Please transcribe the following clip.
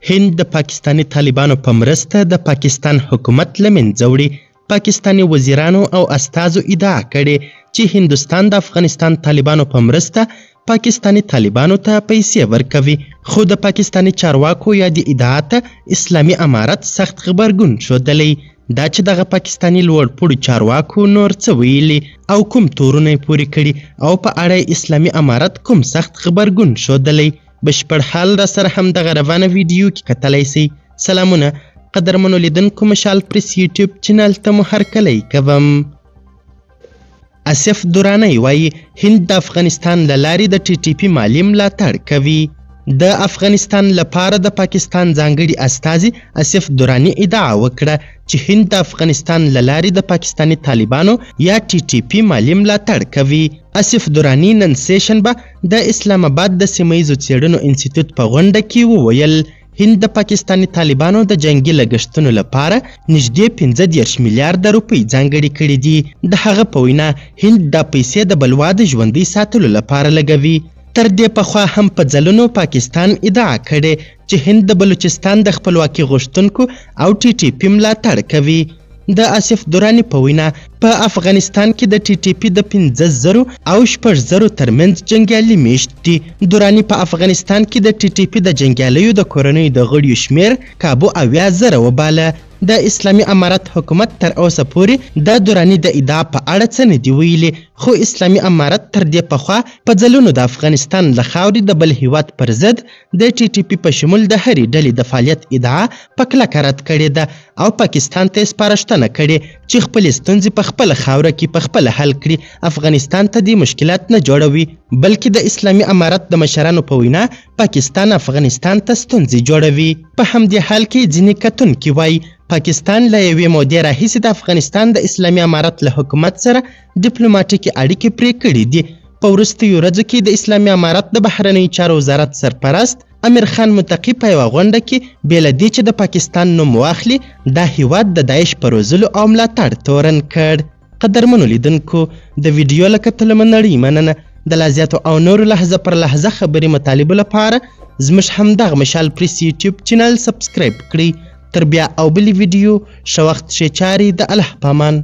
هند د پاکستاني طالبانو په مرسته د پاکستان حکومت له منځه وړي. پاکستاني وزیرانو او استازو ادعا کړې چې هندوستان د افغانستان طالبانو په مرسته پاکستاني طالبانو ته پیسې ورکوي، خو د پاکستاني چارواکو یا د ادعا ته اسلامي امارت سخت غبرګون ښودلی دا چې دغه پاکستاني لوړپوړو چارواکو نور څه ویلي او کوم تورونه یې پورې کړي او په اړه اسلامي امارت کوم سخت غبرګون ښودلی. بشپړ حال را سره هم دغه روانه ویډیو کې کتلی سئ. سلامونه قدرمنو لیدونکو، مشال پریس یوټیوب چینل ته مو هرکلی کوم. اسف درانی وایي هند د افغانستان له لارې د ټي ټي پي مالي ملاتړ کوي. د افغانستان لپاره د پاکستان ځانګړي استازي اسف درانی ادعا وکړه چې هند د افغانستان له لارې د پاکستاني طالبانو یا ټي ټي پي مالي ملاتړ کوي. اسف درانی نن سهشنبه د اسلام آباد د سیمهیزو څیړنو انسټیټیوټ په غونډه کې وویل هند د پاکستاني طالبانو د جنگي لګښتونو لپاره نږدې 15 میلیارډ روپۍ ځانګړي کړي دي. د هغه په وینا هند دا پیسې د بلوا د ژوندۍ ساتلو لپاره لګوي. تر دې پخوا هم په ځلونو پاکستان ادعا کړې چې هند د بلوچستان د خپلواکي غوښتونکو او ټي ټي پي ملاتړ کوي. د اسف درانی په وینا په افغانستان کې د ټي ټي پي د 15,000 او 6,000 ترمنځ جنګیالي میشت دي. درانی په افغانستان کې د ټي ټي پي د جنګیالیو د کورنیو د غړیو شمیر کابو 80,000 وباله. د اسلامي امارت حکومت تر اوسه پورې د درانی د ادعا په اړه څه نه دی ویلي، خو اسلامي امارت تر دې پخوا په ځلونو د افغانستان له خاورې د بل هیواد پر ضد د ټي ټي پي په شمول د هرې ډلې د فعالیت ادعا په کلکه رد کړې ده او پاکستان ته یې سپارښتنه کړې چې خپلې ستونزې په خپله خاوره کې په خپله حل کړي، افغانستان ته دې مشکلات نه جوړوي. بلکې د اسلامي امارت د مشرانو په وینا پاکستان افغانستان ته ستونزې جوړوي. په همدې حال کې ځینې کتونکي وایي پاکستان له یوې مودې راهیسې د افغانستان د اسلامي امارت له حکومت سره ډیپلوماټیکې اړیکې پرې کړي دي. په وروستیو ورځو کې د اسلامي امارت د بهرنیو چارو وزارت سرپرست امیر خان متقي په یوه غونډه کې بې له دې چې د پاکستان نوم واخلي دا هیواد د داعش په روزلو او ملاتړ تورن کړ. قدرمنو لیدونکو، د ویډیو له کتلو مننه مننه. د لا زیاتو او نورو لحظه پر لحظه خبري مطالبو لپاره زموږ همدغه مشال پریس یوټیوب چینل سبسکرایب کړئ. تر بیا او بلې ویډیو ښه وخت ښې چارې د الله په امان.